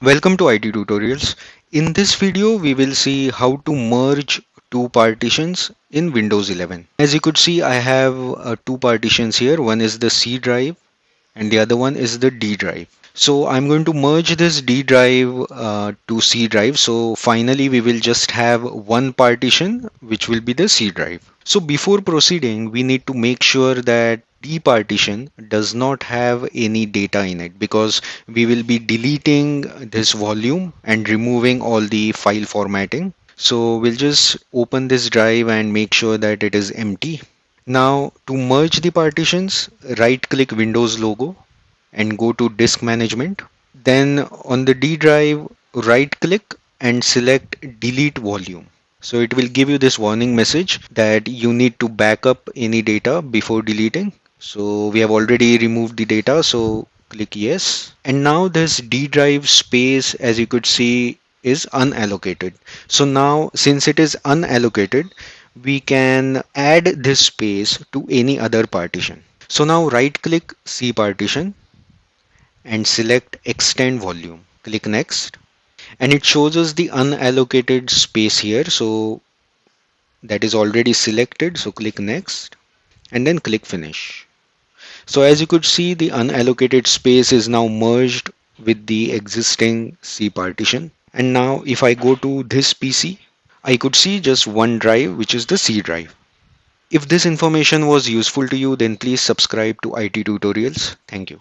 Welcome to IT Tutorials. In this video, we will see how to merge two partitions in Windows 11. As you could see, I have two partitions here. One is the C drive and the other one is the D drive. So I'm going to merge this D drive to C drive. So finally, we will just have one partition, which will be the C drive. So before proceeding, we need to make sure that D partition does not have any data in it because we will be deleting this volume and removing all the file formatting. So we'll just open this drive and make sure that it is empty. Now to merge the partitions, right click Windows logo and go to disk management. Then on the D drive, right click and select delete volume. So it will give you this warning message that you need to back up any data before deleting. So we have already removed the data, so click yes. And now this D drive space, as you could see, is unallocated. So now since it is unallocated, we can add this space to any other partition. So now right click C partition and select extend volume. Click next and it shows us the unallocated space here. So that is already selected. So click next and then click finish. So as you could see, the unallocated space is now merged with the existing C partition. And now if I go to this PC, I could see just one drive, which is the C drive. If this information was useful to you, then please subscribe to IT Tutorials. Thank you.